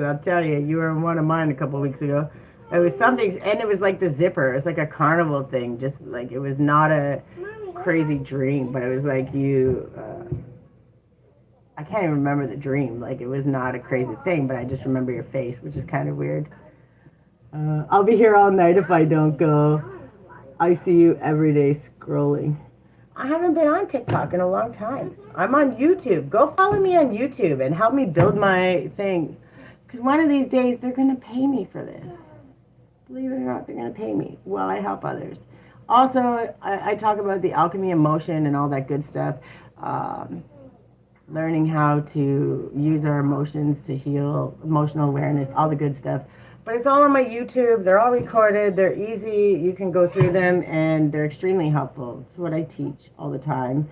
I'll tell you, you were in one of mine a couple of weeks ago. It was something, and it was like the zipper. It was like a carnival thing. Just like it was not a crazy dream, but it was like you. I can't even remember the dream. Like it was not a crazy thing, but I just remember your face, which is kind of weird. I'll be here all night if I don't go. I see you every day scrolling. I haven't been on TikTok in a long time. I'm on YouTube. Go follow me on YouTube and help me build my thing. Because one of these days they're going to pay me for this. Believe it or not, they're going to pay me while I help others. Also, I talk about the alchemy of motion and all that good stuff. Um, Learning how to use our emotions to heal, emotional awareness, all the good stuff. But it's all on my YouTube. They're all recorded. They're easy. You can go through them, and they're extremely helpful. It's what I teach all the time.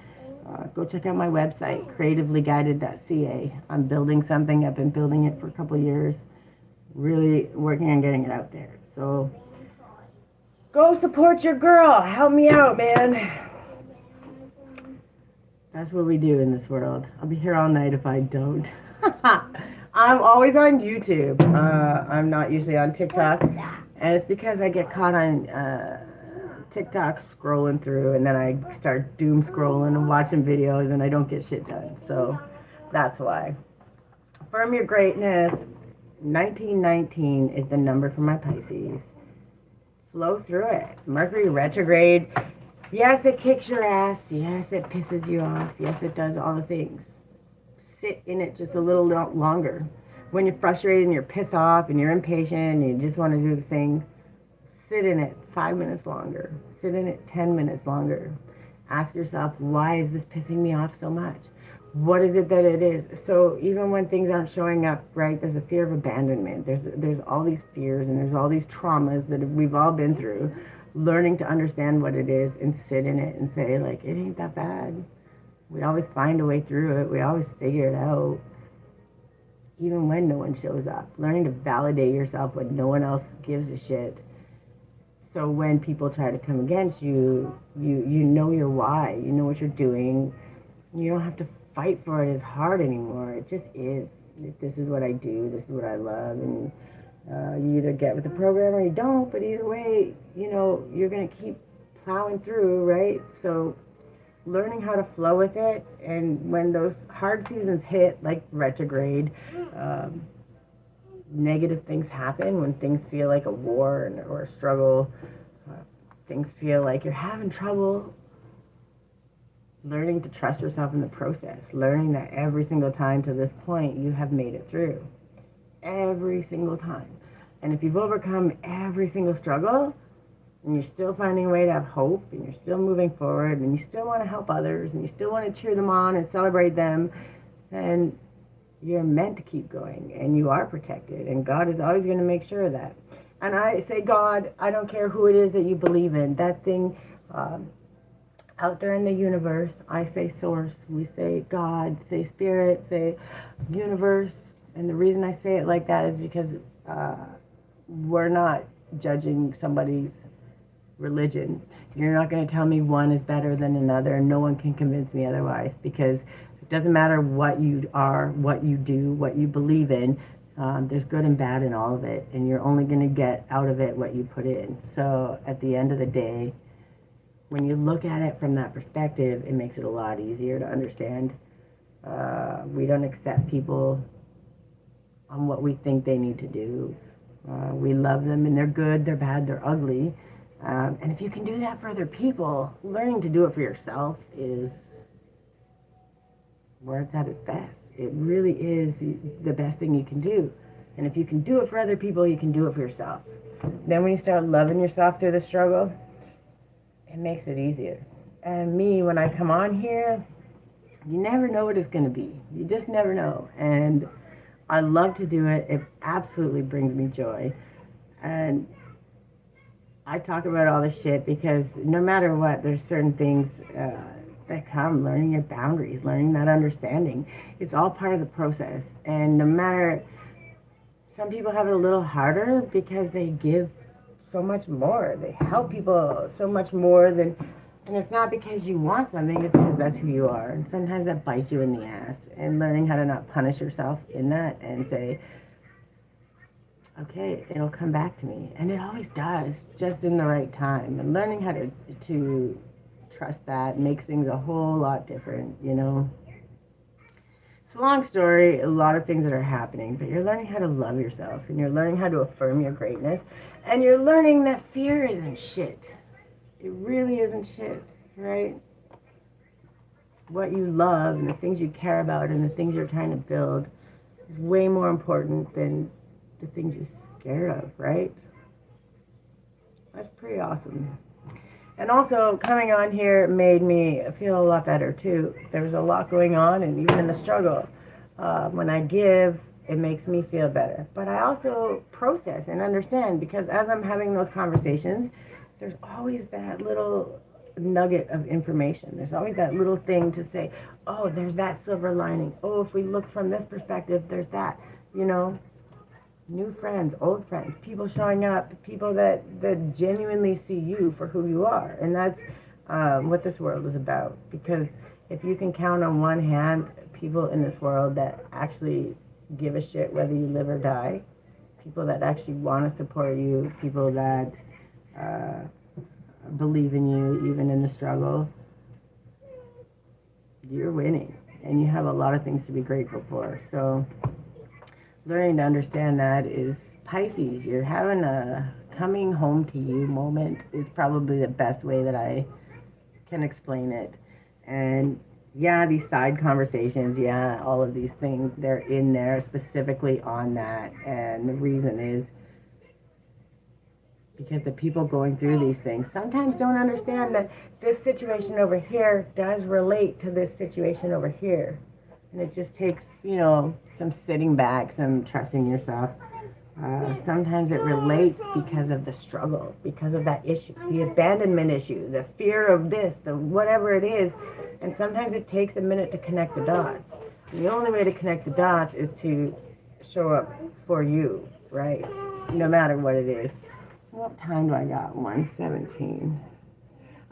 Go check out my website, creativelyguided.ca. I'm building something. I've been building it for a couple of years. Really working on getting it out there. So go support your girl. Help me out, man. That's what we do in this world. I'll be here all night if I don't. I'm always on YouTube. I'm not usually on TikTok. And it's because I get caught on TikTok scrolling through, and then I start doom scrolling and watching videos, and I don't get shit done. So that's why. Affirm your greatness. 1919 is the number for my Pisces. Flow through it. Mercury retrograde. Yes, it kicks your ass. Yes, it pisses you off. Yes, it does all the things. Sit in it just a little longer. When you're frustrated and you're pissed off and you're impatient and you just want to do the thing, sit in it 5 minutes longer. Sit in it 10 minutes longer. Ask yourself, why is this pissing me off so much? What is it that it is? So even when things aren't showing up right, there's a fear of abandonment. There's all these fears and there's all these traumas that we've all been through. Learning to understand what it is and sit in it and say, like, it ain't that bad. We always find a way through it. We always figure it out, even when no one shows up. Learning to validate yourself when no one else gives a shit. So when people try to come against you, you know your why. You know what you're doing. You don't have to fight for it as hard anymore. It just is. This is what I do. This is what I love. And you either get with the program or you don't, but either way, you know, you're going to keep plowing through, right? So learning how to flow with it, and when those hard seasons hit, like retrograde, negative things happen, when things feel like a war or a struggle, things feel like you're having trouble, learning to trust yourself in the process, learning that every single time to this point you have made it through. Every single time. And if you've overcome every single struggle and you're still finding a way to have hope and you're still moving forward and you still want to help others and you still want to cheer them on and celebrate them, then you're meant to keep going and you are protected, and God is always going to make sure of that. And I say God, I don't care who it is that you believe in, that thing out there in the universe. I say source, we say God, say spirit, say universe. And the reason I say it like that is because we're not judging somebody's religion. You're not going to tell me one is better than another. No one can convince me otherwise, because it doesn't matter what you are, what you do, what you believe in. There's good and bad in all of it, and you're only going to get out of it what you put in. So at the end of the day, when you look at it from that perspective, it makes it a lot easier to understand. We don't accept people on what we think they need to do. We love them, and they're good, they're bad, they're ugly. And if you can do that for other people, learning to do it for yourself is where it's at its best. It really is the best thing you can do. And if you can do it for other people, you can do it for yourself. Then when you start loving yourself through the struggle, it makes it easier. And me, when I come on here, you never know what it's going to be. You just never know. And I love to do it. It absolutely brings me joy. And I talk about all this shit because no matter what, there's certain things that come, learning your boundaries, learning that understanding. It's all part of the process. And no matter, some people have it a little harder because they give so much more. They help people so much more than, and it's not because you want something, it's because that's who you are. And sometimes that bites you in the ass. And learning how to not punish yourself in that and say, okay, it'll come back to me. And it always does, just in the right time. And learning how to trust that makes things a whole lot different, you know. It's a long story, a lot of things that are happening, but you're learning how to love yourself and you're learning how to affirm your greatness and you're learning that fear isn't shit. It really isn't shit, right? What you love and the things you care about and the things you're trying to build is way more important than the things you're scared of, right? That's pretty awesome. And also, coming on here made me feel a lot better, too. There's a lot going on, and even in the struggle, when I give, it makes me feel better. But I also process and understand, because as I'm having those conversations, there's always that little nugget of information. There's always that little thing to say, oh, there's that silver lining. Oh, if we look from this perspective, there's that, you know. New friends, old friends, people showing up, people that genuinely see you for who you are. And that's what this world is about. Because if you can count on one hand people in this world that actually give a shit whether you live or die, people that actually want to support you, people that believe in you even in the struggle, you're winning. And you have a lot of things to be grateful for. So learning to understand that is Pisces. You're having a coming home to you moment is probably the best way that I can explain it. And yeah, these side conversations, yeah, all of these things, they're in there specifically on that. And the reason is because the people going through these things sometimes don't understand that this situation over here does relate to this situation over here. And it just takes, you know, some sitting back, some trusting yourself. Sometimes it relates because of the struggle, because of that issue, the abandonment issue, the fear of this, the whatever it is. And sometimes it takes a minute to connect the dots. And the only way to connect the dots is to show up for you, right? No matter what it is. What time do I got? 1:17.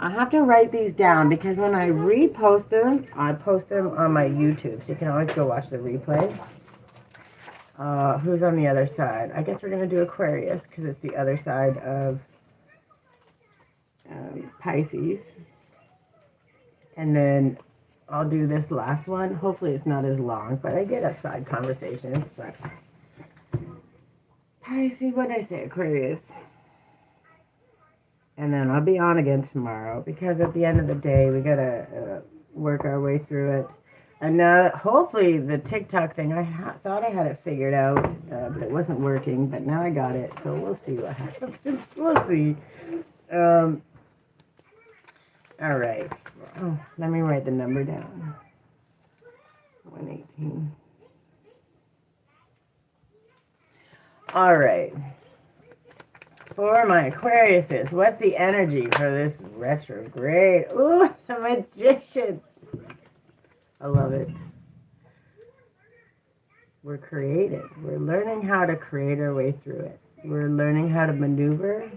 I have to write these down because when I repost them, I post them on my YouTube. So you can always go watch the replay. Who's on the other side? I guess we're going to do Aquarius because it's the other side of Pisces. And then I'll do this last one. Hopefully it's not as long, but I get a side conversations. But Pisces, what did I say? Aquarius. And then I'll be on again tomorrow because at the end of the day, we got to work our way through it. And now, hopefully, the TikTok thing, I thought I had it figured out, but it wasn't working. But now I got it, so we'll see what happens. We'll see. All right. Oh, let me write the number down. 118. All right. For my Aquariuses, what's the energy for this retrograde? Ooh, the Magician. I love it. We're creative. We're learning how to create our way through it. We're learning how to maneuver.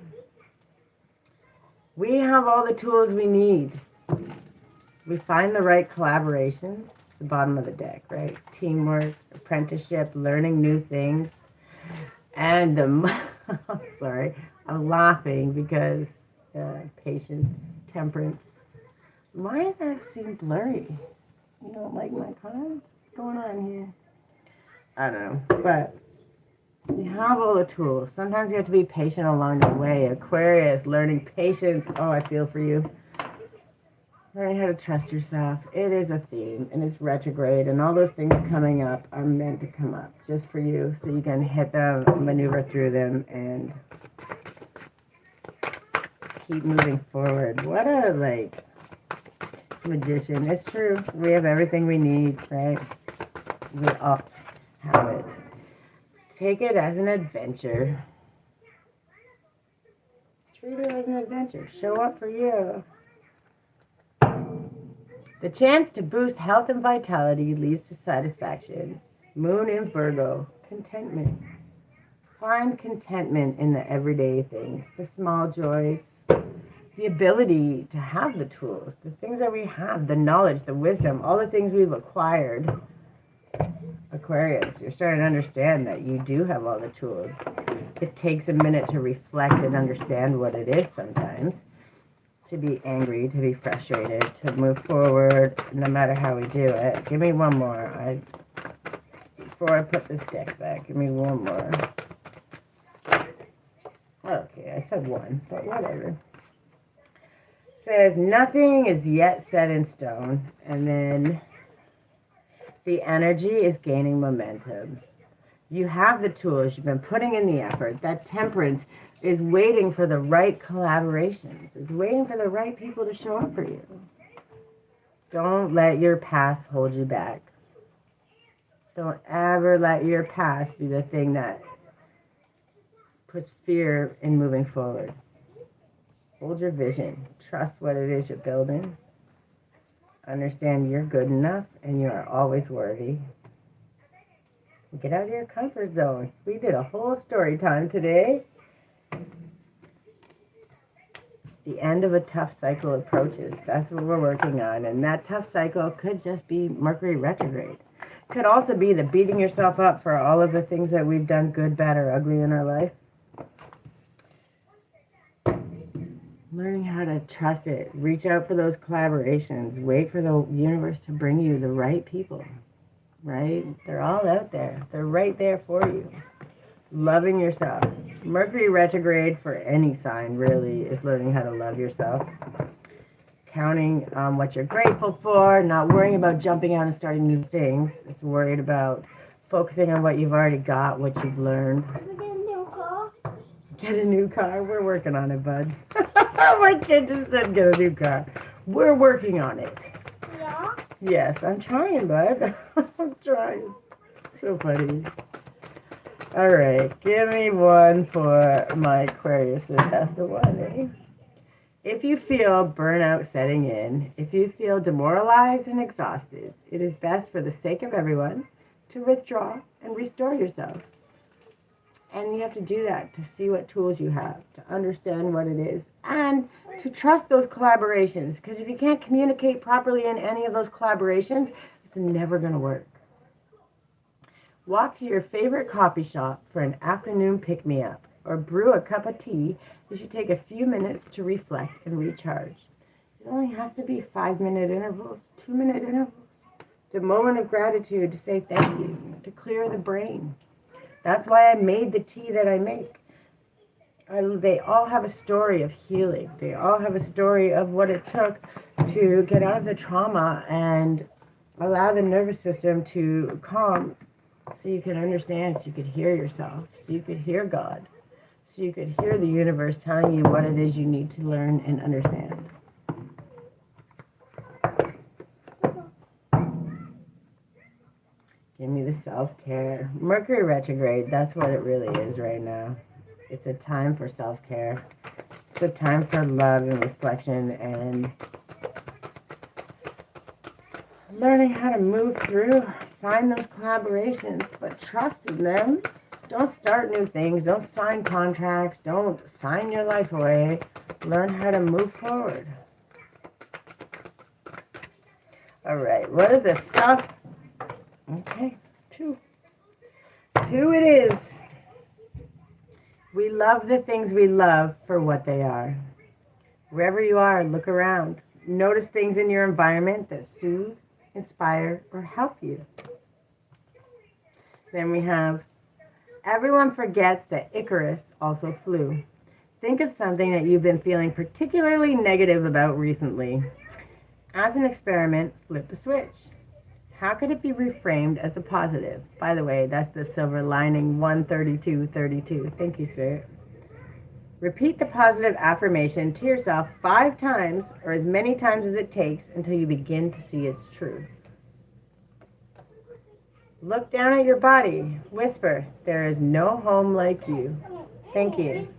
We have all the tools we need. We find the right collaborations. It's the bottom of the deck, right? Teamwork, apprenticeship, learning new things. And I'm sorry, I'm laughing because patience, temperance. Why does that seem blurry? You don't like my cards? What's going on here? I don't know, but you have all the tools. Sometimes you have to be patient along the way. Aquarius, learning patience. Oh, I feel for you. Learning how to trust yourself. It is a theme, and it's retrograde, and all those things coming up are meant to come up just for you, so you can hit them, maneuver through them, and keep moving forward. What a, magician. It's true. We have everything we need, right? We all have it. Take it as an adventure. Treat it as an adventure. Show up for you. The chance to boost health and vitality leads to satisfaction. Moon in Virgo. Contentment. Find contentment in the everyday things, the small joys, the ability to have the tools, the things that we have, the knowledge, the wisdom, all the things we've acquired. Aquarius, you're starting to understand that you do have all the tools. It takes a minute to reflect and understand what it is sometimes. To be angry, to be frustrated, to move forward, no matter how we do it. Give me one more. Before I put this deck back, give me one more. Okay, I said one, but whatever. Says, nothing is yet set in stone, and then the energy is gaining momentum. You have the tools, you've been putting in the effort. That temperance is waiting for the right collaborations. It's waiting for the right people to show up for you. Don't let your past hold you back. Don't ever let your past be the thing that puts fear in moving forward. Hold your vision. Trust what it is you're building. Understand you're good enough and you are always worthy. Get out of your comfort zone. We did a whole story time today. The end of a tough cycle approaches. That's what we're working on. And that tough cycle could just be Mercury retrograde. Could also be the beating yourself up for all of the things that we've done good, bad, or ugly in our life. Learning how to trust it. Reach out for those collaborations. Wait for the universe to bring you the right people. Right? They're all out there. They're right there for you. Loving yourself. Mercury retrograde for any sign really is learning how to love yourself. Counting on what you're grateful for. Not worrying about jumping out and starting new things. It's worried about focusing on what you've already got, what you've learned. Get a new car. We're working on it, bud. My kid just said get a new car. We're working on it. Yeah? Yes, I'm trying, bud. I'm trying. So funny. All right, give me one for my Aquarius. That's the one, eh? If you feel burnout setting in, if you feel demoralized and exhausted, it is best for the sake of everyone to withdraw and restore yourself. And you have to do that to see what tools you have, to understand what it is, and to trust those collaborations. Because if you can't communicate properly in any of those collaborations, it's never going to work. Walk to your favorite coffee shop for an afternoon pick-me-up, or brew a cup of tea as you take a few minutes to reflect and recharge. It only has to be 5-minute intervals, 2-minute intervals. It's a moment of gratitude to say thank you, to clear the brain. That's why I made the tea that I make. They all have a story of healing. They all have a story of what it took to get out of the trauma and allow the nervous system to calm so you can understand, so you could hear yourself, so you could hear God, so you could hear the universe telling you what it is you need to learn and understand. Give me the self-care. Mercury retrograde, that's what it really is right now. It's a time for self-care. It's a time for love and reflection and learning how to move through, find those collaborations, but trust in them. Don't start new things. Don't sign contracts. Don't sign your life away. Learn how to move forward. All right, what is this? Okay, 2. 2 it is. We love the things we love for what they are. Wherever you are, look around. Notice things in your environment that soothe, inspire, or help you. Then we have, everyone forgets that Icarus also flew. Think of something that you've been feeling particularly negative about recently. As an experiment, flip the switch. How could it be reframed as a positive? By the way, that's the silver lining 13232. Thank you, Spirit. Repeat the positive affirmation to yourself 5 times or as many times as it takes until you begin to see its truth. Look down at your body. Whisper, there is no home like you. Thank you.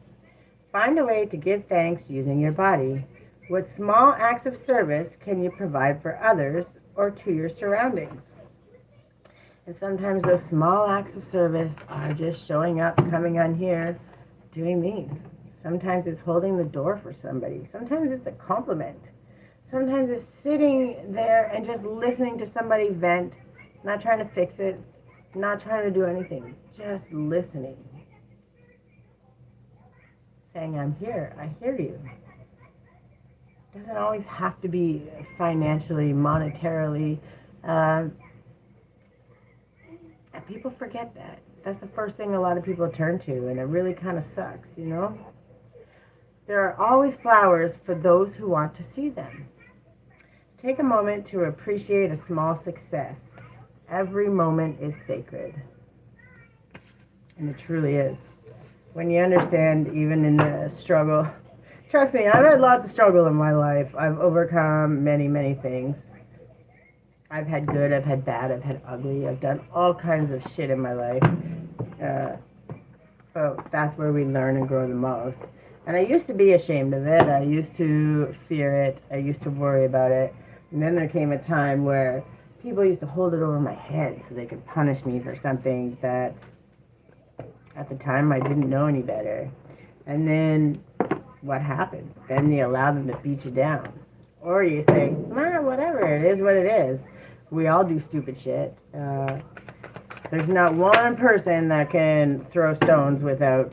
Find a way to give thanks using your body. What small acts of service can you provide for others or to your surroundings? And sometimes those small acts of service are just showing up, coming on here, doing these. Sometimes it's holding the door for somebody. Sometimes it's a compliment. Sometimes it's sitting there and just listening to somebody vent, not trying to fix it, not trying to do anything, just listening. Saying, I'm here, I hear you. Doesn't always have to be financially, monetarily. And people forget that. That's the first thing a lot of people turn to, and it really kind of sucks, you know? There are always flowers for those who want to see them. Take a moment to appreciate a small success. Every moment is sacred. And it truly is. When you understand, even in the struggle, trust me, I've had lots of struggle in my life. I've overcome many, many things. I've had good, I've had bad, I've had ugly. I've done all kinds of shit in my life. But that's where we learn and grow the most. And I used to be ashamed of it. I used to fear it. I used to worry about it. And then there came a time where people used to hold it over my head so they could punish me for something that at the time I didn't know any better. And then what happened? Then you allow them to beat you down. Or you say, nah, whatever, it is what it is. We all do stupid shit. There's not one person that can throw stones without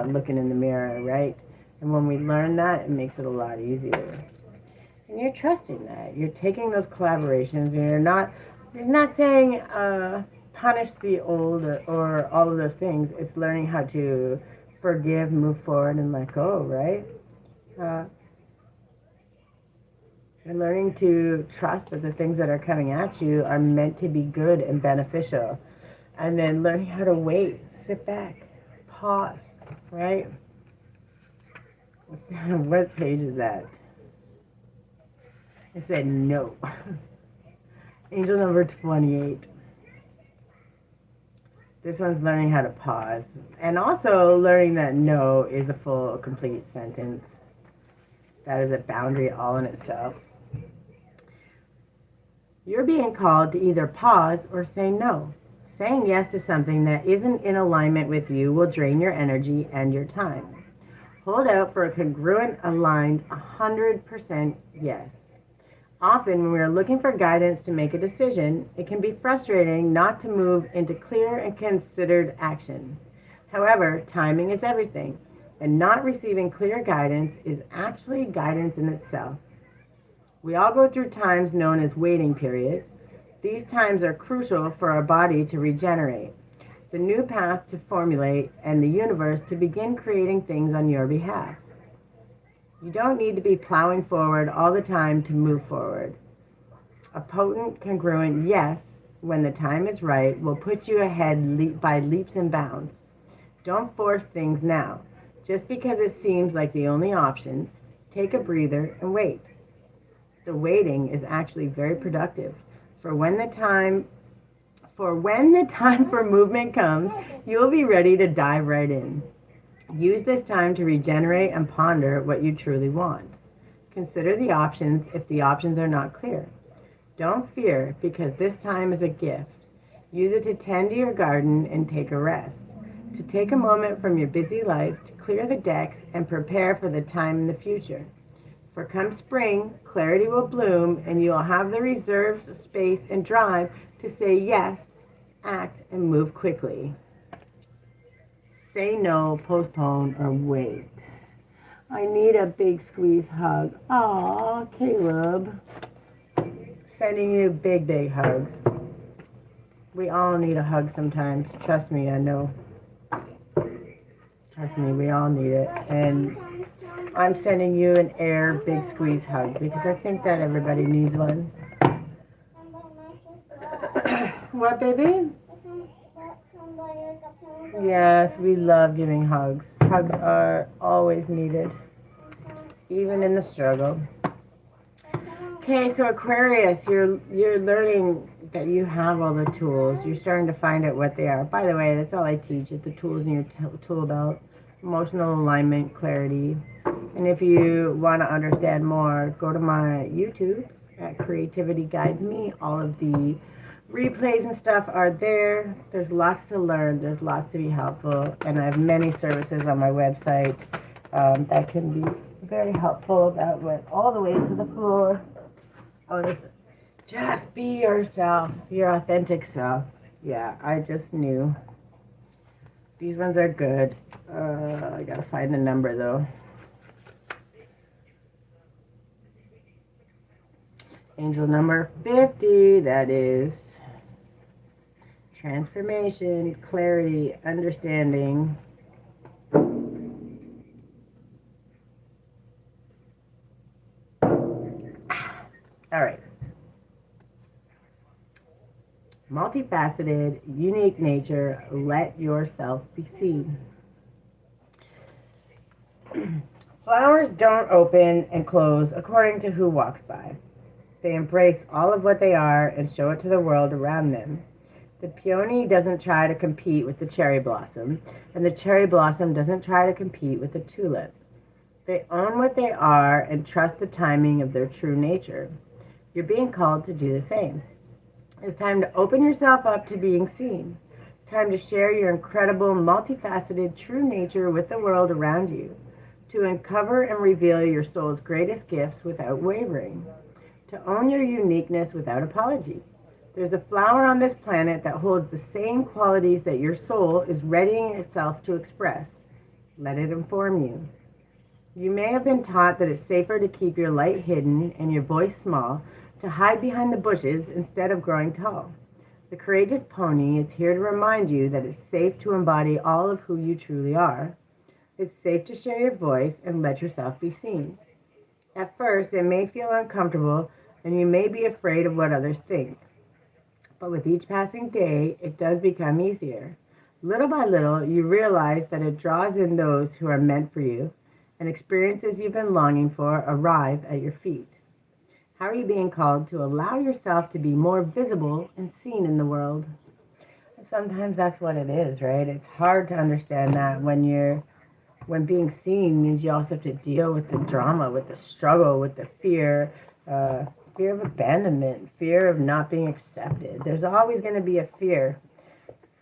looking in the mirror, right? And when we learn that, it makes it a lot easier. And you're trusting that. You're taking those collaborations, and you're not saying punish the old or all of those things. It's learning how to forgive, move forward, and let go, right? And learning to trust that the things that are coming at you are meant to be good and beneficial. And then learning how to wait, sit back, pause, right? What page is that? I said no. Angel number 28. This one's learning how to pause. And also learning that no is a full, complete sentence. That is a boundary all in itself. You're being called to either pause or say no. Saying yes to something that isn't in alignment with you will drain your energy and your time. Hold out for a congruent, aligned, 100% yes. Often, when we are looking for guidance to make a decision, it can be frustrating not to move into clear and considered action. However, timing is everything, and not receiving clear guidance is actually guidance in itself. We all go through times known as waiting periods. These times are crucial for our body to regenerate, the new path to formulate, and the universe to begin creating things on your behalf. You don't need to be plowing forward all the time to move forward. A potent, congruent yes, when the time is right, will put you ahead by leaps and bounds. Don't force things now. Just because it seems like the only option, take a breather and wait. The waiting is actually very productive. For when the time for movement comes, you'll be ready to dive right in. Use this time to regenerate and ponder what you truly want. Consider the options if the options are not clear. Don't fear, because this time is a gift. Use it to tend to your garden and take a rest. To take a moment from your busy life to clear the decks and prepare for the time in the future. For come spring, clarity will bloom, and you will have the reserves, space, and drive to say yes, act, and move quickly. Say no, postpone, or wait. I need a big squeeze hug. Aw, Caleb. Sending you big, big hugs. We all need a hug sometimes. Trust me, I know. Trust me, we all need it. And I'm sending you an air big squeeze hug because I think that everybody needs one. What, baby? Yes, we love giving hugs. Hugs are always needed, even in the struggle. Okay, so Aquarius, you're learning that you have all the tools. You're starting to find out what they are. By the way, that's all I teach is the tools in your tool belt. Emotional alignment, clarity. And if you want to understand more, go to my YouTube at Creativity Guides Me. All of the replays and stuff are there. There's lots to learn. There's lots to be helpful. And I have many services on my website that can be very helpful. That went all the way to the floor. Oh, listen. Just be yourself, your authentic self. Yeah, I just knew. These ones are good. I gotta find the number though. Angel number 50, that is transformation, clarity, understanding. All right. Multifaceted, unique nature, let yourself be seen. Flowers don't open and close according to who walks by. They embrace all of what they are and show it to the world around them. The peony doesn't try to compete with the cherry blossom, and the cherry blossom doesn't try to compete with the tulip. They own what they are and trust the timing of their true nature. You're being called to do the same. It's time to open yourself up to being seen. Time to share your incredible, multifaceted, true nature with the world around you. To uncover and reveal your soul's greatest gifts without wavering. To own your uniqueness without apology. There's a flower on this planet that holds the same qualities that your soul is readying itself to express. Let it inform you. You may have been taught that it's safer to keep your light hidden and your voice small, to hide behind the bushes instead of growing tall. The courageous pony is here to remind you that it's safe to embody all of who you truly are. It's safe to share your voice and let yourself be seen. At first, it may feel uncomfortable and you may be afraid of what others think. But with each passing day, it does become easier. Little by little, you realize that it draws in those who are meant for you, and experiences you've been longing for arrive at your feet. How are you being called to allow yourself to be more visible and seen in the world? And sometimes that's what it is, right? It's hard to understand that when being seen means you also have to deal with the drama, with the struggle, with the fear, fear of abandonment, fear of not being accepted. There's always going to be a fear.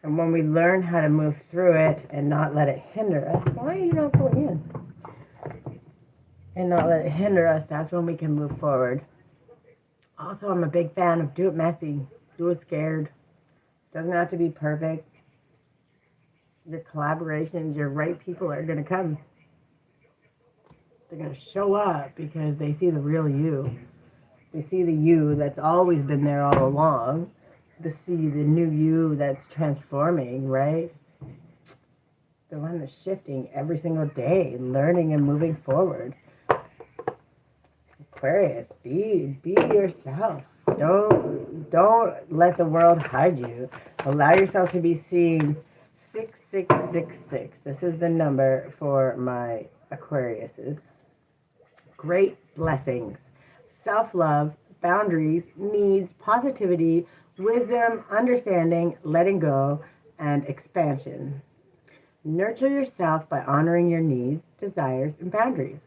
And when we learn how to move through it and not let it hinder us, why are you not going in? And not let it hinder us, that's when we can move forward. Also, I'm a big fan of do it messy, do it scared. Doesn't have to be perfect. Your collaborations, your right people are going to come. They're going to show up because they see the real you. They see the you that's always been there all along. They see the new you that's transforming, right? The one that's shifting every single day, learning and moving forward. Aquarius, be yourself. Don't let the world hide you. Allow yourself to be seen. 6666. This is the number for my Aquariuses. Great blessings. Self-love, boundaries, needs, positivity, wisdom, understanding, letting go, and expansion. Nurture yourself by honoring your needs, desires, and boundaries.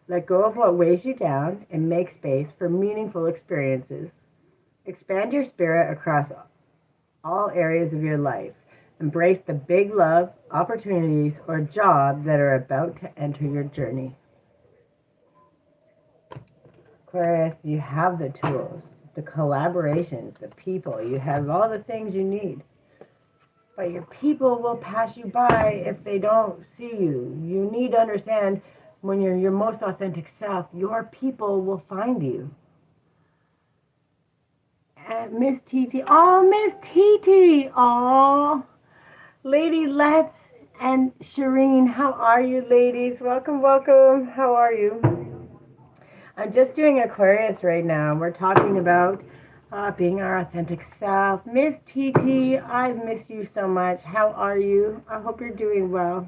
Let go of what weighs you down and make space for meaningful experiences. Expand your spirit across all areas of your life. Embrace the big love, opportunities, or job that are about to enter your journey. Aquarius, you have the tools, the collaborations, the people. You have all the things you need. But your people will pass you by if they don't see you. You need to understand when you're your most authentic self, your people will find you. And Miss TT, oh, Miss TT, oh. Lady Let's and Shireen, how are you, ladies? Welcome, welcome. How are you? I'm just doing Aquarius right now. We're talking about being our authentic self. Miss TT, I've missed you so much. How are you? I hope you're doing well.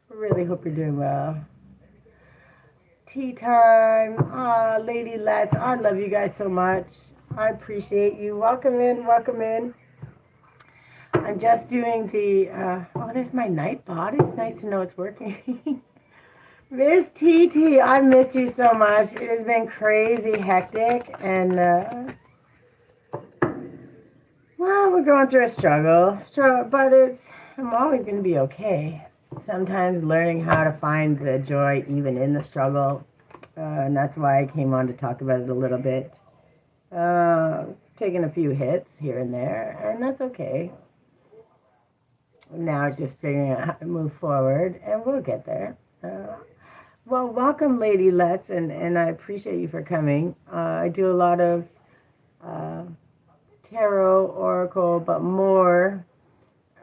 I really hope you're doing well. Tea time. Lady Let's, I love you guys so much. I appreciate you. Welcome in, welcome in. I'm just doing the, there's my Nightbot. It's nice to know it's working. Miss TT, I missed you so much. It has been crazy hectic, and, well, we're going through a struggle, but I'm always going to be okay. Sometimes learning how to find the joy even in the struggle, and that's why I came on to talk about it a little bit. taken a few hits here and there, and that's okay. Now it's just figuring out how to move forward, and we'll get there. Well, welcome, Lady Let's, and I appreciate you for coming. I do a lot of uh, tarot, oracle, but more.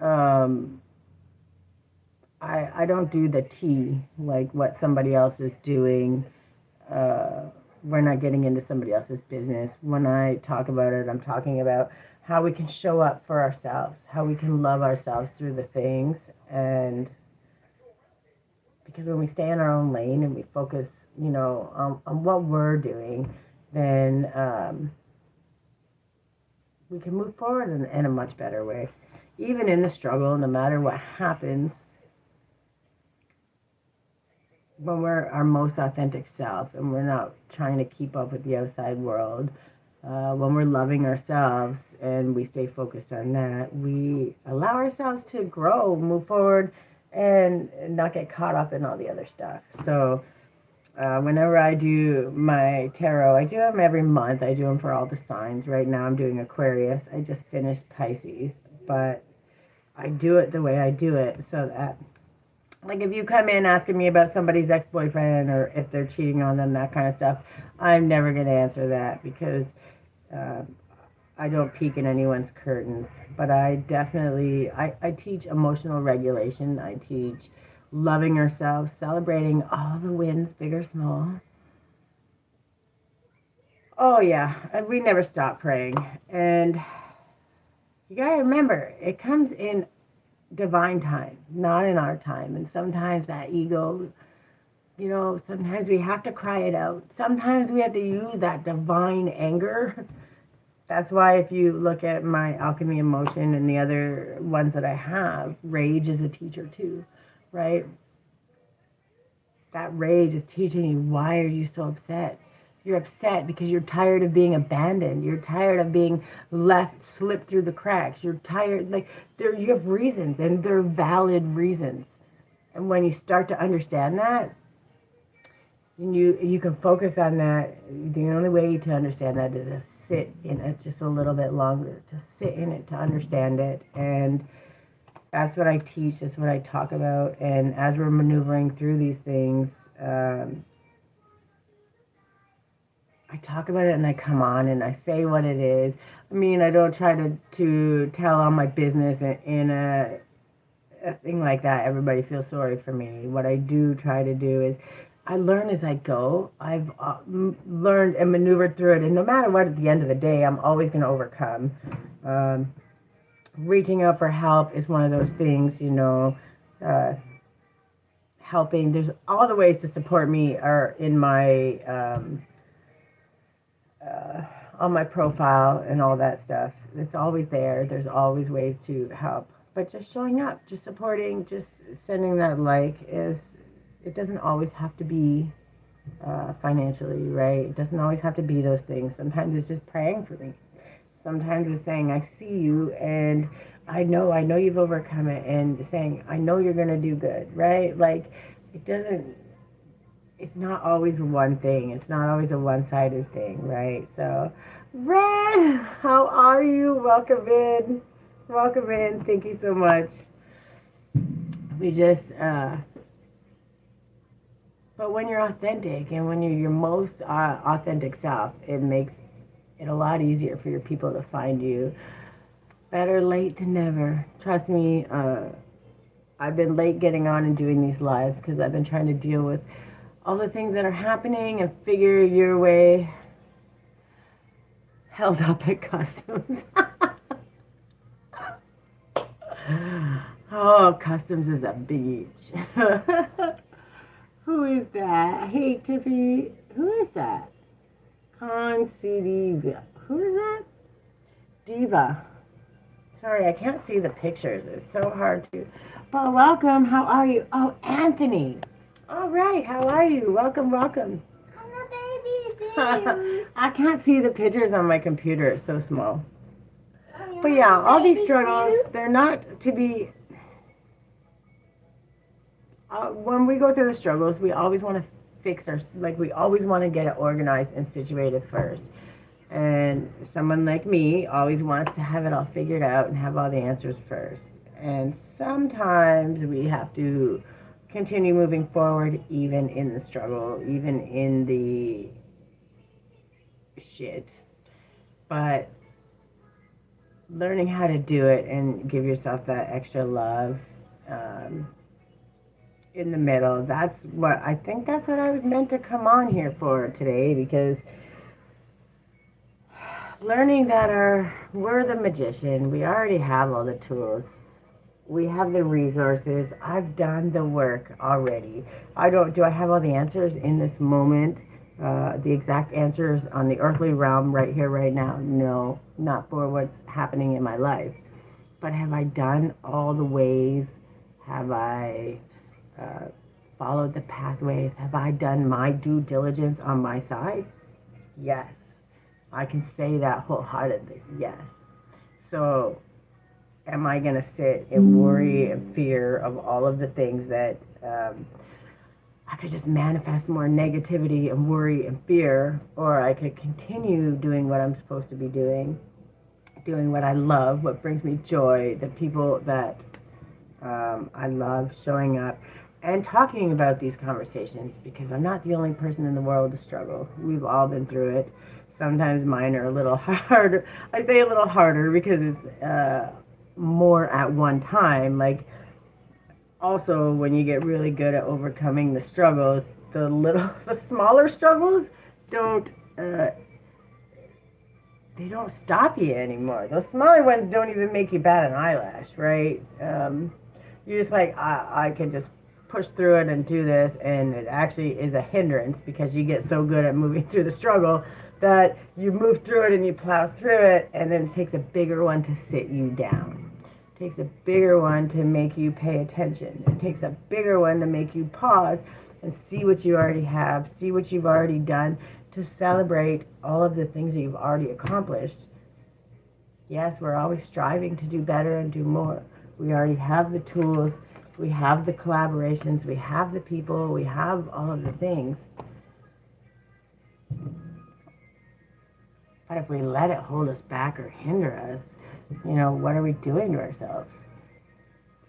Um, I don't do the tea like what somebody else is doing. Uh, we're not getting into somebody else's business. When I talk about it, I'm talking about how we can show up for ourselves, how we can love ourselves through the things. And because when we stay in our own lane and we focus, on what we're doing, then we can move forward in a much better way. Even in the struggle, no matter what happens, when we're our most authentic self and we're not trying to keep up with the outside world, when we're loving ourselves and we stay focused on that, we allow ourselves to grow, move forward, and not get caught up in all the other stuff. So whenever I do my tarot, I do them every month. I do them for all the signs. Right now I'm doing Aquarius. I just finished Pisces, but I do it the way I do it so that, like, if you come in asking me about somebody's ex-boyfriend or if they're cheating on them, that kind of stuff, I'm never going to answer that because uh, I don't peek in anyone's curtains. But I definitely, I teach emotional regulation. I teach loving ourselves, celebrating all the wins, big or small. Oh, yeah, we never stop praying. And you got to remember, it comes in divine time, not in our time. And sometimes that ego, sometimes we have to cry it out. Sometimes we have to use that divine anger. That's why if you look at my alchemy emotion and the other ones that I have, rage is a teacher too, right? That rage is teaching you, why are you so upset? You're upset because you're tired of being abandoned. You're tired of being left slip through the cracks. You're tired, you have reasons, and they're valid reasons. And when you start to understand that, you can focus on that. The only way to understand that is to sit in it just a little bit longer, to sit in it, to understand it. And that's what I teach. That's what I talk about. And as we're maneuvering through these things, I talk about it and I come on and I say what it is. I mean, I don't try to tell all my business in a thing like that. Everybody feels sorry for me. What I do try to do is I learn as I go. I've learned and maneuvered through it. And no matter what, at the end of the day, I'm always going to overcome. Reaching out for help is one of those things, helping. There's all the ways to support me are in my on my profile and all that stuff. It's always there. There's always ways to help. But just showing up, just supporting, just sending that it doesn't always have to be financially, right? It doesn't always have to be those things. Sometimes it's just praying for me. Sometimes it's saying, I see you and I know you've overcome it, and saying, I know you're going to do good, right? It's not always one thing. It's not always a one-sided thing, right? So, Red, how are you? Welcome in. Welcome in. Thank you so much. We just, but when you're authentic and when you're your most authentic self, it makes it a lot easier for your people to find you. Better late than never. Trust me, I've been late getting on and doing these lives because I've been trying to deal with all the things that are happening and figure your way. Held up at customs. Oh, customs is a beach. Who is that? Hey, Tiffy. Who is that? Con CD. Who is that? Diva. Sorry, I can't see the pictures. It's so hard to. But welcome. How are you? Oh, Anthony. All right. How are you? Welcome, welcome. I'm a baby. I can't see the pictures on my computer. It's so small. But yeah, all these struggles, they're not to be. When we go through the struggles, we always want to we always want to get it organized and situated first. And someone like me always wants to have it all figured out and have all the answers first. And sometimes we have to continue moving forward even in the struggle, even in the shit. But learning how to do it and give yourself that extra love um, in the middle, that's what I was meant to come on here for today, because learning that we're the magician. We already have all the tools. We have the resources. I've done the work already. Do I have all the answers in this moment? The exact answers on the earthly realm right here, right now? No, not for what's happening in my life. But have I done all the ways? Have I uh, followed the pathways? Have I done my due diligence on my side? Yes. I can say that wholeheartedly. Yes. So am I going to sit and worry and fear of all of the things that I could just manifest more negativity and worry and fear, or I could continue doing what I'm supposed to be doing what I love, what brings me joy, the people that I love, showing up and talking about these conversations, because I'm not the only person in the world to struggle. We've all been through it. Sometimes mine are a little harder. I say a little harder because it's more at one time. Like, also, when you get really good at overcoming the struggles, the smaller struggles don't, they don't stop you anymore. Those smaller ones don't even make you bat an eyelash, right? You're just like, I can just push through it and do this, and it actually is a hindrance because you get so good at moving through the struggle that you move through it and you plow through it, and then it takes a bigger one to sit you down. It takes a bigger one to make you pay attention. It takes a bigger one to make you pause and see what you already have, see what you've already done, to celebrate all of the things that you've already accomplished. Yes, we're always striving to do better and do more. We already have the tools, we have the collaborations, we have the people, we have all of the things. But if we let it hold us back or hinder us, what are we doing to ourselves?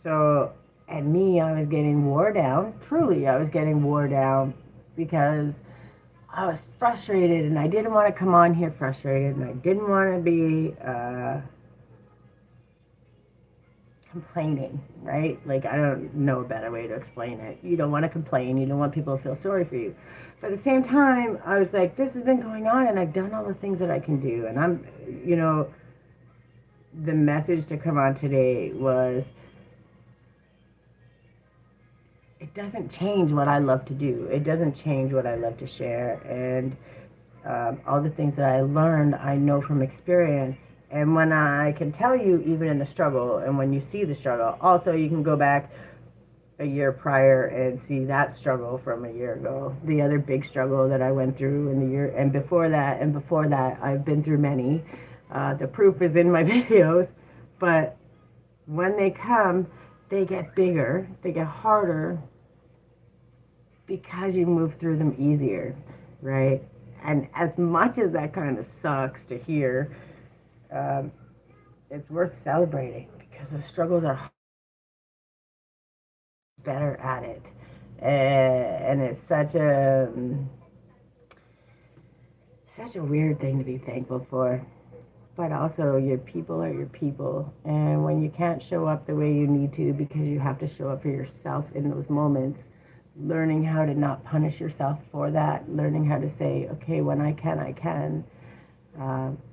So, and me, I was getting wore down. Truly, I was getting wore down because I was frustrated, and I didn't want to come on here frustrated, and I didn't want to be complaining, right? Like, I don't know a better way to explain it. You don't want to complain. You don't want people to feel sorry for you. But at the same time, I was like, this has been going on, and I've done all the things that I can do. And the message to come on today was, it doesn't change what I love to do. It doesn't change what I love to share. And all the things that I learned, I know from experience. And when I can tell you, even in the struggle, and when you see the struggle, also you can go back a year prior and see that struggle from a year ago. The other big struggle that I went through in the year, and before that, I've been through many. The proof is in my videos. But when they come, they get bigger, they get harder, because you move through them easier, right? And as much as that kind of sucks to hear, it's worth celebrating, because the struggles are better at it. And it's such a weird thing to be thankful for. But also, your people are your people. And when you can't show up the way you need to because you have to show up for yourself in those moments, learning how to not punish yourself for that, learning how to say, okay, when I can, I can.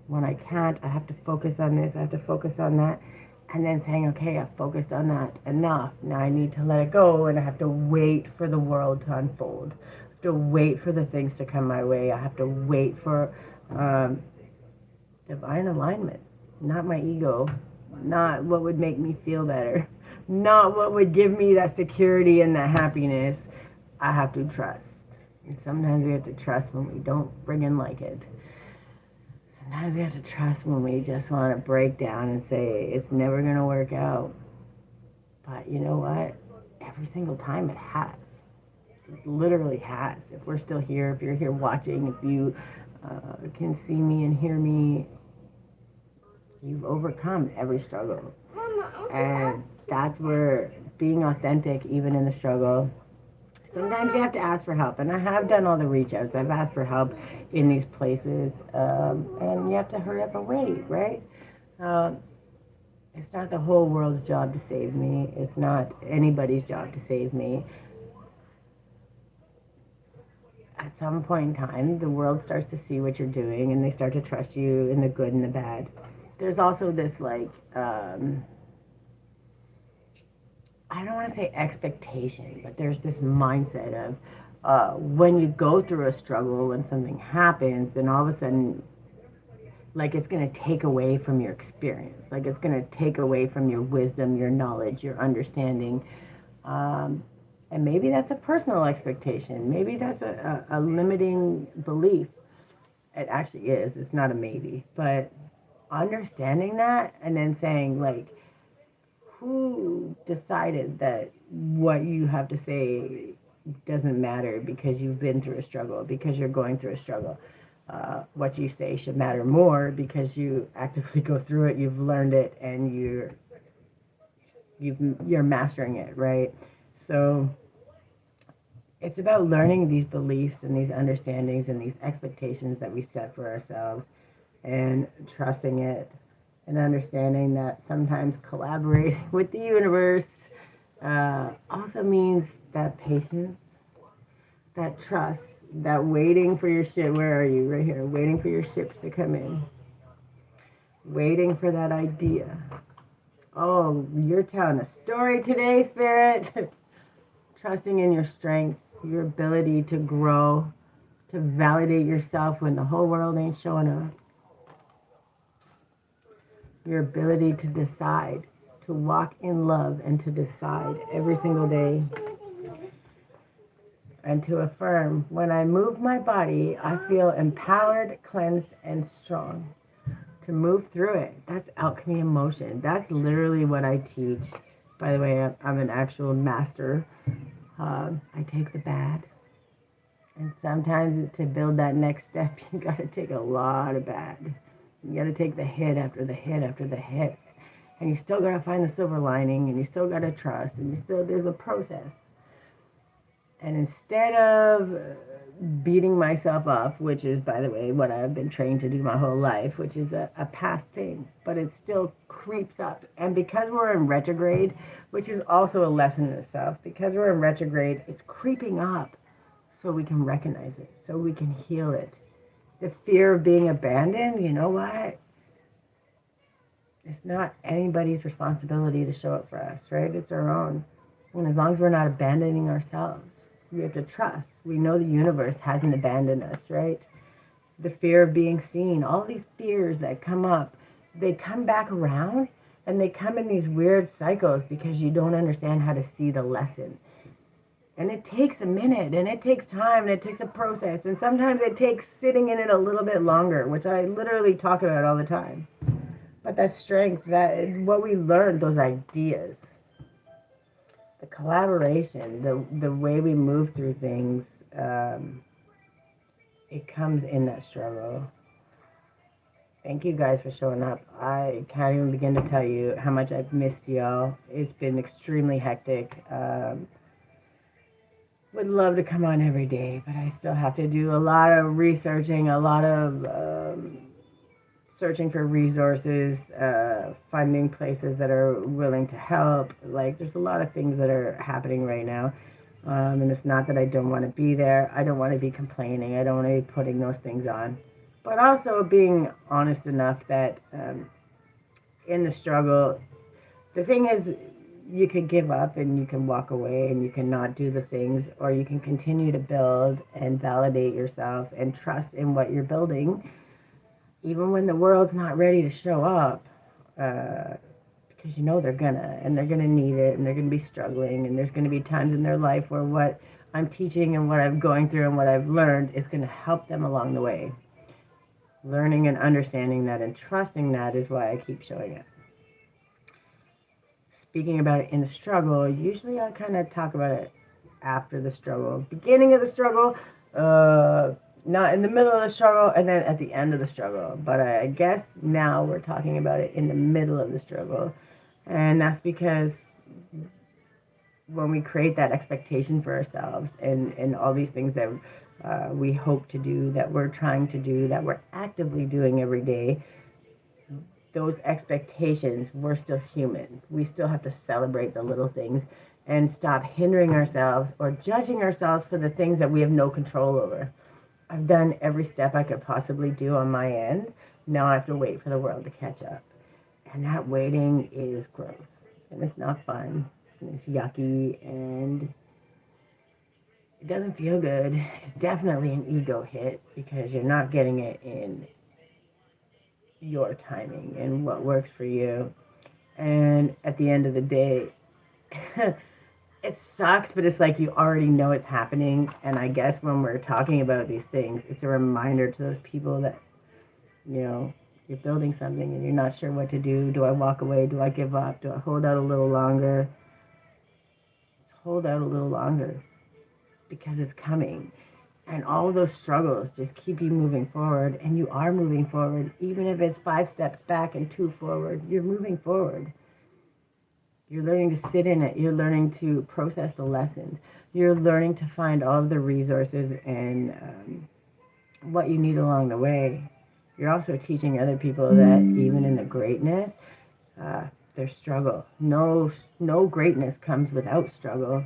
When I can't, I have to focus on this, I have to focus on that. And then saying, okay, I've focused on that enough. Now I need to let it go, and I have to wait for the world to unfold. I have to wait for the things to come my way. I have to wait for divine alignment, not my ego, not what would make me feel better, not what would give me that security and that happiness. I have to trust. And sometimes we have to trust when we don't friggin' like it. Sometimes we have to trust when we just want to break down and say it's never going to work out. But you know what? Every single time it has. It literally has. If we're still here, if you're here watching, if you can see me and hear me, you've overcome every struggle. And that's where being authentic, even in the struggle, sometimes you have to ask for help. And I have done all the reach outs. I've asked for help in these places. And you have to hurry up and wait, right? Um, it's not the whole world's job to save me. It's not anybody's job to save me. At some point in time, the world starts to see what you're doing and they start to trust you in the good and the bad. There's also this, like, I don't want to say expectation, but there's this mindset of when you go through a struggle, when something happens, then all of a sudden, like, it's going to take away from your experience. Like, it's going to take away from your wisdom, your knowledge, your understanding. And maybe that's a personal expectation. Maybe that's a limiting belief. It actually is. It's not a maybe. But understanding that and then saying, like, who decided that what you have to say doesn't matter because you've been through a struggle, because you're going through a struggle? What you say should matter more because you actively go through it, you've learned it, and you're mastering it, right? So it's about learning these beliefs and these understandings and these expectations that we set for ourselves and trusting it and understanding that sometimes collaborating with the universe also means that patience, that trust, that waiting for your ship. Where are you? Right here. Waiting for your ships to come in. Waiting for that idea. Oh, you're telling a story today, Spirit. Trusting in your strength, your ability to grow, to validate yourself when the whole world ain't showing up. Your ability to decide, to walk in love and to decide every single day. And to affirm, when I move my body, I feel empowered, cleansed, and strong. To move through it. That's alchemy in motion. That's literally what I teach. By the way, I'm an actual master. I take the bad. And sometimes to build that next step, you got to take a lot of bad. You got to take the hit after the hit after the hit. And you still got to find the silver lining, and you still got to trust, and there's a process. And instead of beating myself up, which is, by the way, what I've been trained to do my whole life, which is a past thing, but it still creeps up. And because we're in retrograde, which is also a lesson in itself, because we're in retrograde, it's creeping up so we can recognize it, so we can heal it. The fear of being abandoned, you know what? It's not anybody's responsibility to show up for us, right? It's our own. And as long as we're not abandoning ourselves, we have to trust. We know the universe hasn't abandoned us, right? The fear of being seen, all these fears that come up, they come back around and they come in these weird cycles because you don't understand how to see the lesson. And it takes a minute and it takes time and it takes a process. And sometimes it takes sitting in it a little bit longer, which I literally talk about all the time. But that strength, that what we learned, those ideas, the collaboration, the way we move through things, it comes in that struggle. Thank you guys for showing up. I can't even begin to tell you how much I've missed y'all. It's been extremely hectic. Would love to come on every day, but I still have to do a lot of researching, a lot of searching for resources, finding places that are willing to help. Like, there's a lot of things that are happening right now. And it's not that I don't want to be there. I don't want to be complaining. I don't want to be putting those things on. But also being honest enough that in the struggle, the thing is, you can give up and you can walk away and you can not do the things, or you can continue to build and validate yourself and trust in what you're building, even when the world's not ready to show up, because you know they're gonna need it, and they're gonna be struggling, and there's gonna be times in their life where what I'm teaching and what I'm going through and what I've learned is gonna help them along the way. Learning and understanding that and trusting that is why I keep showing up. Speaking about it in the struggle, usually I kind of talk about it after the struggle. Beginning of the struggle, not in the middle of the struggle and then at the end of the struggle. But I guess now we're talking about it in the middle of the struggle. And that's because when we create that expectation for ourselves and all these things that we hope to do, that we're trying to do, that we're actively doing every day, those expectations, we're still human. We still have to celebrate the little things and stop hindering ourselves or judging ourselves for the things that we have no control over. I've done every step I could possibly do on my end. Now I have to wait for the world to catch up. And that waiting is gross. And it's not fun. And it's yucky. And it doesn't feel good. It's definitely an ego hit because you're not getting it in your timing and what works for you. And at the end of the day, it sucks, but it's like you already know it's happening. And I guess when we're talking about these things, it's a reminder to those people that, you know, you're building something and you're not sure what to do. Do I walk away? Do I give up? Do I hold out a little longer? Let's hold out a little longer because it's coming. And all of those struggles just keep you moving forward, and you are moving forward. Even if it's 5 steps back and 2 forward, you're moving forward. You're learning to sit in it. You're learning to process the lessons. You're learning to find all of the resources and what you need along the way. You're also teaching other people that even in the greatness, there's struggle. No greatness comes without struggle.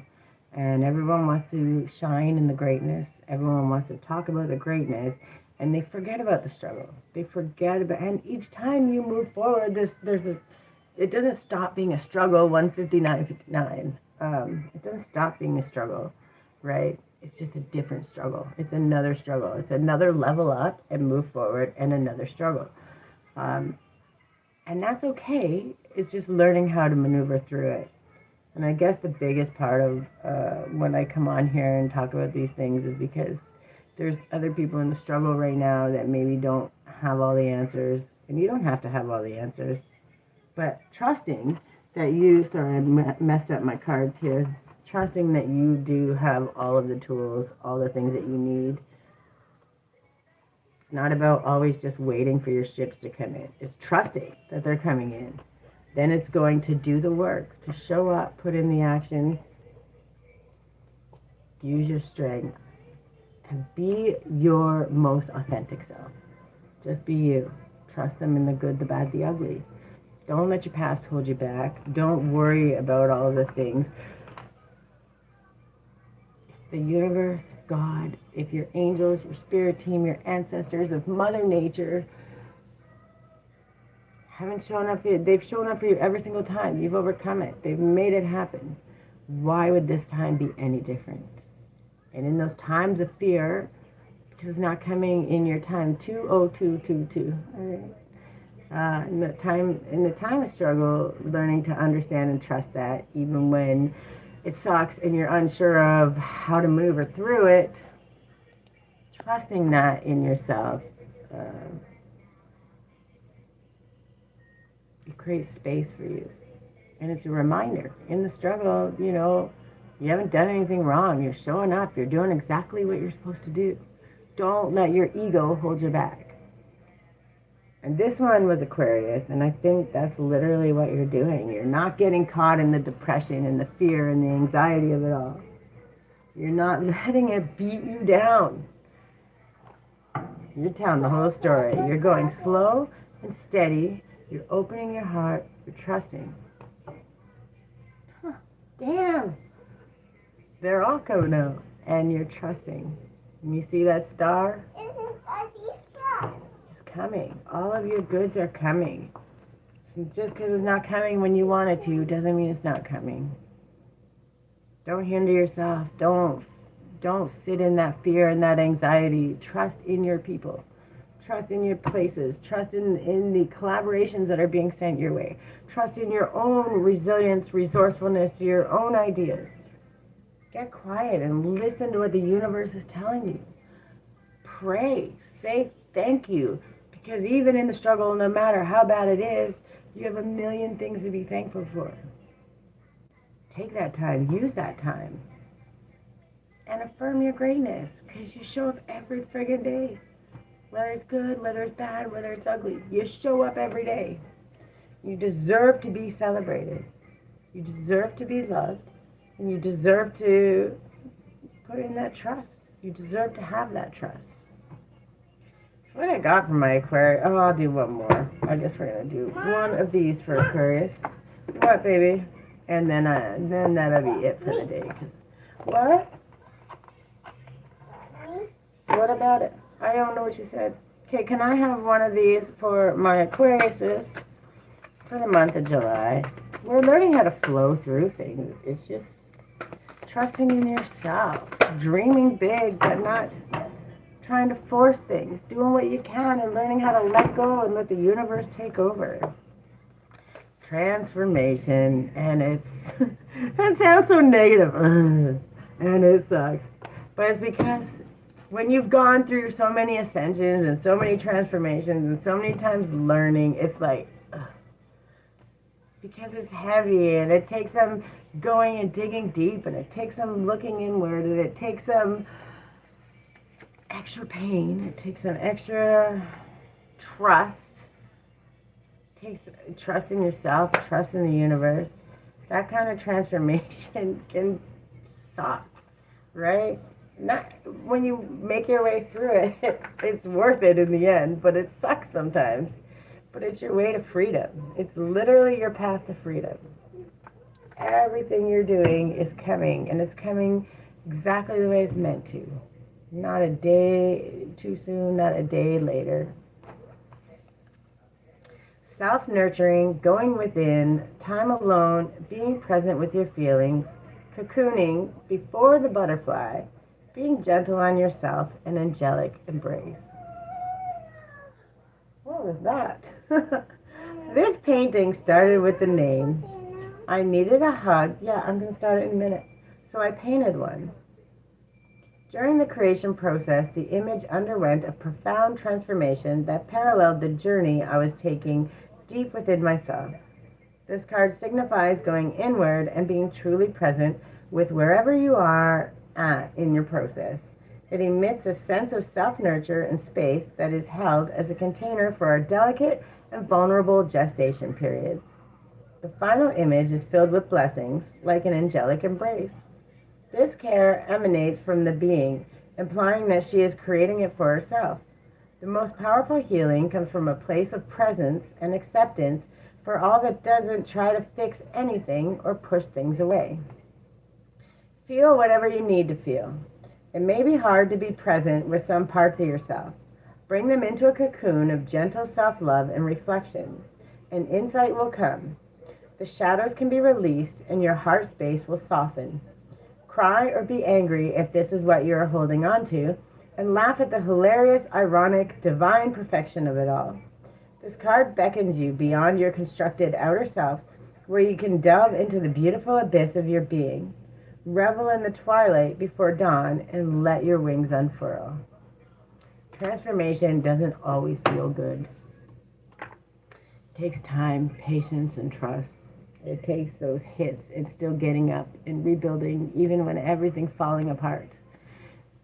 And everyone wants to shine in the greatness. Everyone wants to talk about the greatness. And they forget about the struggle. They forget about, and each time you move forward, it doesn't stop being a struggle, 159.59. It doesn't stop being a struggle, right? It's just a different struggle. It's another struggle. It's another level up and move forward and another struggle. And that's okay. It's just learning how to maneuver through it. And I guess the biggest part of when I come on here and talk about these things is because there's other people in the struggle right now that maybe don't have all the answers. And you don't have to have all the answers. But trusting that you, sorry, I messed up my cards here. Trusting that you do have all of the tools, all the things that you need. It's not about always just waiting for your ships to come in. It's trusting that they're coming in. Then it's going to do the work, to show up, put in the action, use your strength, and be your most authentic self. Just be you. Trust them in the good, the bad, the ugly. Don't let your past hold you back. Don't worry about all of the things. If the universe, if God, if your angels, your spirit team, your ancestors, if Mother Nature haven't shown up for you, they've shown up for you every single time. You've overcome it. They've made it happen. Why would this time be any different? And in those times of fear, because it's not coming in your time 20222. All right. In the time of struggle, learning to understand and trust that, even when it sucks and you're unsure of how to maneuver through it, trusting that in yourself. It creates space for you. And it's a reminder. In the struggle, you know, you haven't done anything wrong. You're showing up. You're doing exactly what you're supposed to do. Don't let your ego hold you back. And this one was Aquarius, and I think that's literally what you're doing. You're not getting caught in the depression and the fear and the anxiety of it all. You're not letting it beat you down. You're telling the whole story. You're going slow and steady. You're opening your heart. You're trusting. Huh, damn. They're all coming out. And you're trusting. And you see that star? It's coming. All of your goods are coming. So just because it's not coming when you want it to doesn't mean it's not coming. Don't hinder yourself. Don't sit in that fear and that anxiety. Trust in your people. Trust in your places. Trust in the collaborations that are being sent your way. Trust in your own resilience, resourcefulness, your own ideas. Get quiet and listen to what the universe is telling you. Pray. Say thank you. Because even in the struggle, no matter how bad it is, you have a million things to be thankful for. Take that time. Use that time. And and affirm your greatness, because you show up every friggin' day. Whether it's good, whether it's bad, whether it's ugly, you show up every day. You deserve to be celebrated. You deserve to be loved. And you deserve to put in that trust. You deserve to have that trust. That's what I got from my Aquarius. Oh, I'll do one more. I guess we're going to do one of these for Aquarius. What, baby? And then that'll be it for the day. What? What about it? I don't know what you said. Okay, can I have one of these for my Aquariuses for the month of July? We're learning how to flow through things. It's just trusting in yourself, dreaming big, but not trying to force things, doing what you can and learning how to let go and let the universe take over. Transformation, and it's, that sounds so negative, and it sucks, but it's because when you've gone through so many ascensions and so many transformations and so many times learning, it's like, because it's heavy and it takes some going and digging deep and it takes some looking inward and it takes some extra pain, it takes some extra trust, it takes trust in yourself, trust in the universe. That kind of transformation can suck, right? Not when you make your way through it, it's worth it in the end, but it sucks sometimes. But it's your way to freedom. It's literally your path to freedom. Everything you're doing is coming, and it's coming exactly the way it's meant to. Not a day too soon, not a day later. Self-nurturing, going within, time alone, being present with your feelings, cocooning before the butterfly, being gentle on yourself, an angelic embrace. What was that? This painting started with the name. I needed a hug. Yeah, I'm going to start it in a minute. So I painted one. During the creation process, the image underwent a profound transformation that paralleled the journey I was taking deep within myself. This card signifies going inward and being truly present with wherever you are at in your process. It emits a sense of self-nurture and space that is held as a container for our delicate and vulnerable gestation periods. The final image is filled with blessings, like an angelic embrace. This care emanates from the being, implying that she is creating it for herself. The most powerful healing comes from a place of presence and acceptance for all that doesn't try to fix anything or push things away. Feel whatever you need to feel. It may be hard to be present with some parts of yourself. Bring them into a cocoon of gentle self-love and reflection, and insight will come. The shadows can be released, and your heart space will soften. Cry or be angry if this is what you are holding on to, and laugh at the hilarious, ironic, divine perfection of it all. This card beckons you beyond your constructed outer self, where you can delve into the beautiful abyss of your being. Revel in the twilight before dawn and let your wings unfurl. Transformation doesn't always feel good. It takes time, patience, and trust. It takes those hits and still getting up and rebuilding even when everything's falling apart.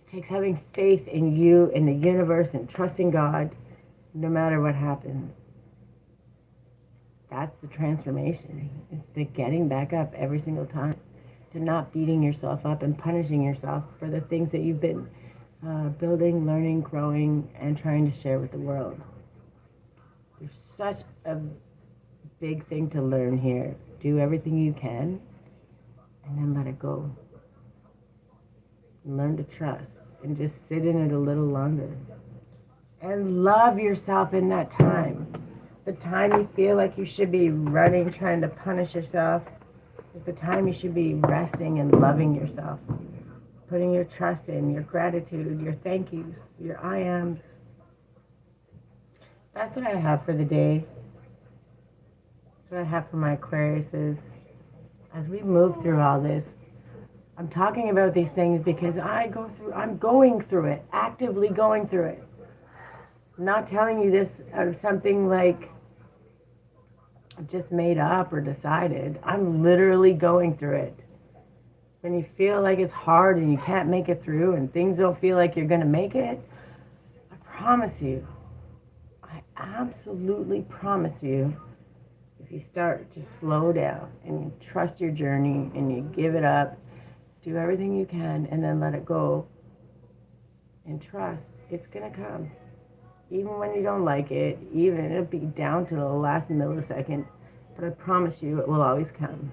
It takes having faith in you, in the universe, and trusting God no matter what happens. That's the transformation. It's the getting back up every single time. To not beating yourself up and punishing yourself for the things that you've been building, learning, growing, and trying to share with the world. There's such a big thing to learn here. Do everything you can, and then let it go. Learn to trust, and just sit in it a little longer. And love yourself in that time. The time you feel like you should be running, trying to punish yourself, is the time you should be resting and loving yourself. Putting your trust in, your gratitude, your thank yous, your I ams. That's what I have for the day. That's what I have for my Aquariuses. As we move through all this, I'm talking about these things because I'm going through it, actively going through it. I'm not telling you this out of something like I've just made up or decided. I'm literally going through it. when you feel like it's hard and you can't make it through and things don't feel like you're going to make it, I promise you, I absolutely promise you, if you start to slow down and you trust your journey and you give it up, do everything you can and then let it go and trust, it's going to come. Even when you don't like it, even it'll be down to the last millisecond, but I promise you it will always come.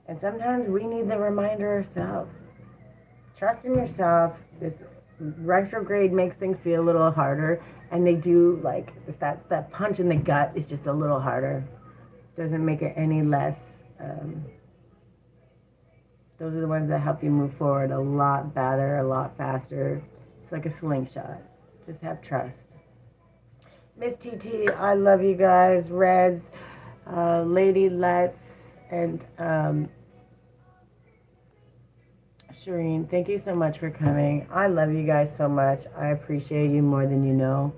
And sometimes we need the reminder ourselves. Trust in yourself. This retrograde makes things feel a little harder, and they do, like, it's that punch in the gut is just a little harder. Doesn't make it any less. Those are the ones that help you move forward a lot better, a lot faster. It's like a slingshot. Just have trust. Miss TT, I love you guys. Reds, Lady Let's, and Shireen, thank you so much for coming. I love you guys so much. I appreciate you more than you know.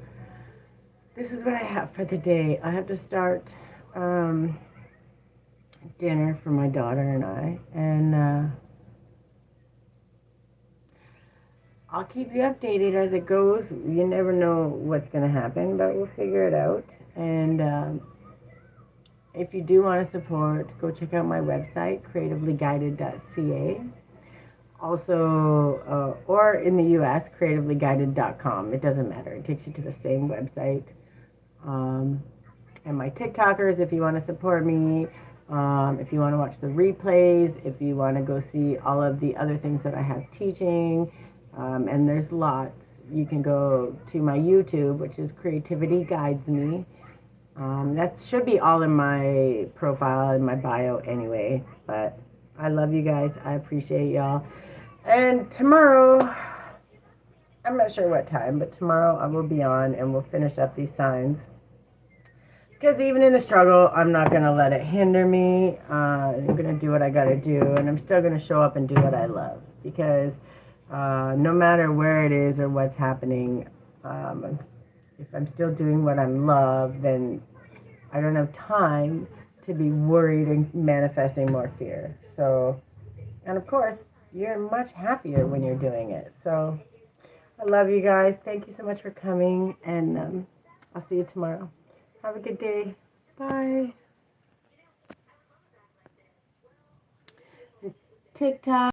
This is what I have for the day. I have to start dinner for my daughter and I, and I'll keep you updated as it goes. You never know what's going to happen, but we'll figure it out. And if you do want to support, go check out my website, creativelyguided.ca. Also, or in the U.S., creativelyguided.com. It doesn't matter. It takes you to the same website. And my TikTokers, if you want to support me, if you want to watch the replays, if you want to go see all of the other things that I have teaching, and there's lots. You can go to my YouTube, which is Creativity Guides Me. That should be all in my profile, in my bio anyway. But I love you guys. I appreciate y'all. And tomorrow, I'm not sure what time, but tomorrow I will be on and we'll finish up these signs. Because even in the struggle, I'm not going to let it hinder me. I'm going to do what I got to do. And I'm still going to show up and do what I love. Because no matter where it is or what's happening, if I'm still doing what I love, then I don't have time to be worried and manifesting more fear. So, and of course, you're much happier when you're doing it. So, I love you guys. Thank you so much for coming, and I'll see you tomorrow. Have a good day. Bye. TikTok.